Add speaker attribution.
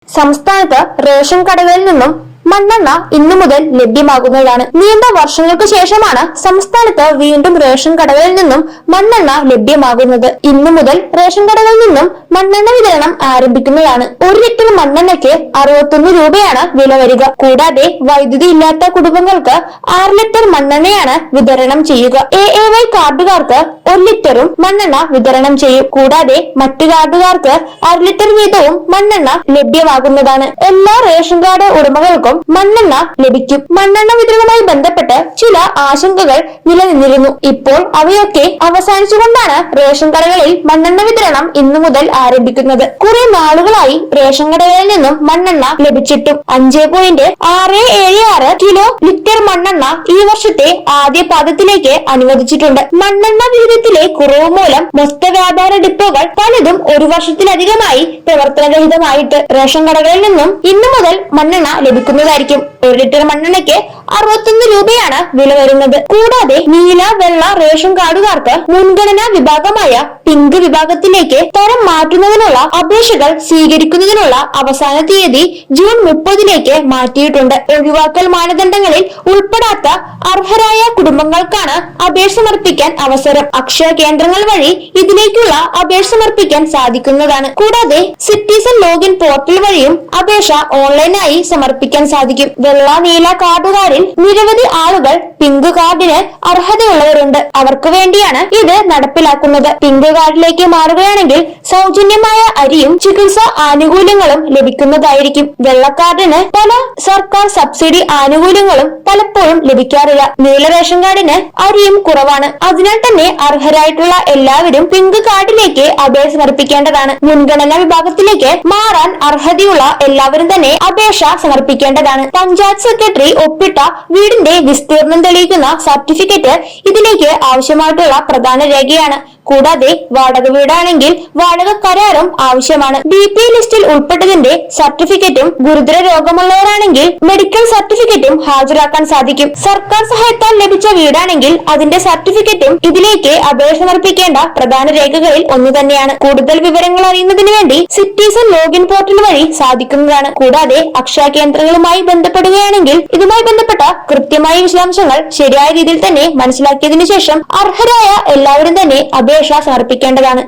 Speaker 1: സംസ്ഥാനത്ത് റേഷൻ കടകളിൽ നിന്നും മണ്ണെണ്ണ ഇന്നു മുതൽ ലഭ്യമാകുന്നതാണ്. നീണ്ട വർഷങ്ങൾക്ക് ശേഷമാണ് സംസ്ഥാനത്ത് വീണ്ടും റേഷൻ കടകളിൽ നിന്നും മണ്ണെണ്ണ ലഭ്യമാകുന്നത്. ഇന്നു മുതൽ റേഷൻ കടകളിൽ നിന്നും മണ്ണെണ്ണ വിതരണം ആരംഭിക്കുന്നതാണ്. 1 ലിറ്റർ മണ്ണെണ്ണയ്ക്ക് 61 രൂപയാണ് വില വരിക. കൂടാതെ വൈദ്യുതി ഇല്ലാത്ത കുടുംബങ്ങൾക്ക് 6 ലിറ്റർ മണ്ണെണ്ണയാണ് വിതരണം ചെയ്യുക. AAY കാർഡുകാർക്ക് 1 ലിറ്ററും മണ്ണെണ്ണ വിതരണം ചെയ്യും. കൂടാതെ മറ്റു കാർഡുകാർക്ക് 1/2 ലിറ്റർ വീതവും മണ്ണെണ്ണ ലഭ്യമാകുന്നതാണ്. എല്ലാ റേഷൻ കാർഡ് ഉടമകൾക്കും മണ്ണെണ്ണ ലഭിക്കും. മണ്ണെണ്ണ വിതരണവുമായി ബന്ധപ്പെട്ട് ചില ആശങ്കകൾ നിലനിന്നിരുന്നു. ഇപ്പോൾ അവയൊക്കെ അവസാനിച്ചുകൊണ്ടാണ് റേഷൻ കടകളിൽ മണ്ണെണ്ണ വിതരണം ഇന്നു മുതൽ ആരംഭിക്കുന്നത്. കുറെ നാളുകളായി റേഷൻ കടകളിൽ നിന്നും മണ്ണെണ്ണ ലഭിച്ചിട്ടും 5.676 കിലോ ലിറ്റർ മണ്ണെണ്ണ ഈ വർഷത്തെ ആദ്യ പാദത്തിലേക്ക് അനുവദിച്ചിട്ടുണ്ട്. മണ്ണെണ്ണ വിഹിതത്തിലെ കുറവ് മൂലം മൊത്ത വ്യാപാര ഡിപ്പോകൾ പലതും 1 വർഷത്തിലധികമായി പ്രവർത്തനരഹിതമായിട്ട് റേഷൻ കടകളിൽ നിന്നും ഇന്നു മുതൽ മണ്ണെണ്ണ ലഭിക്കുന്നതായിരിക്കും. 1 ലിറ്റർ മണ്ണെണ്ണയ്ക്ക് 61 രൂപയാണ് വില വരുന്നത്. കൂടാതെ നീല, വെള്ള റേഷൻ കാർഡുകാർക്ക് മുൻഗണനാ വിഭാഗമായ പിങ്ക് വിഭാഗത്തിലേക്ക് തരം മാറ്റുന്നതിനുള്ള അപേക്ഷകൾ സ്വീകരിക്കുന്നതിനുള്ള അവസാന തീയതി ജൂൺ 30 മാറ്റിയിട്ടുണ്ട്. ഒഴിവാക്കൽ മാനദണ്ഡങ്ങളിൽ ഉൾപ്പെടാത്ത അർഹരായ കുടുംബങ്ങൾക്കാണ് അപേക്ഷ സമർപ്പിക്കാൻ അവസരം. അക്ഷയ കേന്ദ്രങ്ങൾ വഴി ഇതിലേക്കുള്ള അപേക്ഷ സമർപ്പിക്കാൻ സാധിക്കുന്നതാണ്. കൂടാതെ സിറ്റിസൺ ലോഗിൻ പോർട്ടൽ വഴിയും അപേക്ഷ ഓൺലൈനായി സമർപ്പിക്കാൻ സാധിക്കും. വെള്ള, നീല കാർഡുകാരിൽ നിരവധി ആളുകൾ പിങ്ക് കാർഡിന് അർഹതയുള്ളവരുണ്ട്. അവർക്ക് വേണ്ടിയാണ് ഇത് നടപ്പിലാക്കുന്നത്. പിങ്ക് കാർഡിലേക്ക് മാറുകയാണെങ്കിൽ സൗജന്യമായ അരിയും ചികിത്സാ ആനുകൂല്യങ്ങളും ലഭിക്കുന്നതായിരിക്കും. വെള്ളക്കാർഡിന് പല സർക്കാർ സബ്സിഡി ആനുകൂല്യങ്ങളും പലപ്പോഴും ലഭിക്കാറില്ല. നീല റേഷൻ കാർഡിന് അരിയും കുറവാണ്. അതിനാൽ തന്നെ അർഹരായിട്ടുള്ള എല്ലാവരും പിങ്ക് കാർഡിലേക്ക് അപേക്ഷ സമർപ്പിക്കേണ്ടതാണ്. മുൻഗണനാ വിഭാഗത്തിലേക്ക് മാറാൻ അർഹതയുള്ള എല്ലാവരും തന്നെ അപേക്ഷ സമർപ്പിക്കേണ്ടതാണ്. പഞ്ചായത്ത് സെക്രട്ടറി ഒപ്പിട്ട വീടിന്റെ വിസ്തീർണം തെളിയിക്കുന്ന സർട്ടിഫിക്കറ്റ് ഇതിലേക്ക് ആവശ്യമായിട്ടുള്ള പ്രധാന രേഖയാണ്. കൂടാതെ വാടക വീടാണെങ്കിൽ വാടക കരാറും ആവശ്യമാണ്. BP ലിസ്റ്റിൽ ഉൾപ്പെട്ടതിന്റെ സർട്ടിഫിക്കറ്റും ഗുരുതര രോഗമുള്ളവരാണെങ്കിൽ മെഡിക്കൽ സർട്ടിഫിക്കറ്റും ഹാജരാക്കാൻ സാധിക്കും. സർക്കാർ സഹായത്താൽ ലഭിച്ച വീടാണെങ്കിൽ അതിന്റെ സർട്ടിഫിക്കറ്റും ഇതിലേക്ക് അപേക്ഷ സമർപ്പിക്കേണ്ട പ്രധാന രേഖകളിൽ ഒന്ന് തന്നെയാണ്. കൂടുതൽ വിവരങ്ങൾ അറിയുന്നതിന് വേണ്ടി സിറ്റിസൺ ലോഗിൻ പോർട്ടൽ വഴി സാധിക്കുന്നതാണ്. കൂടാതെ അക്ഷയ കേന്ദ്രങ്ങളുമായി ബന്ധപ്പെടുകയാണെങ്കിൽ ഇതുമായി ബന്ധപ്പെട്ട കൃത്യമായ വിശദാംശങ്ങൾ ശരിയായ രീതിയിൽ തന്നെ മനസ്സിലാക്കിയതിനു ശേഷം അർഹരായ എല്ലാവരും തന്നെ അപേക്ഷ സമർപ്പിക്കേണ്ടതാണ്.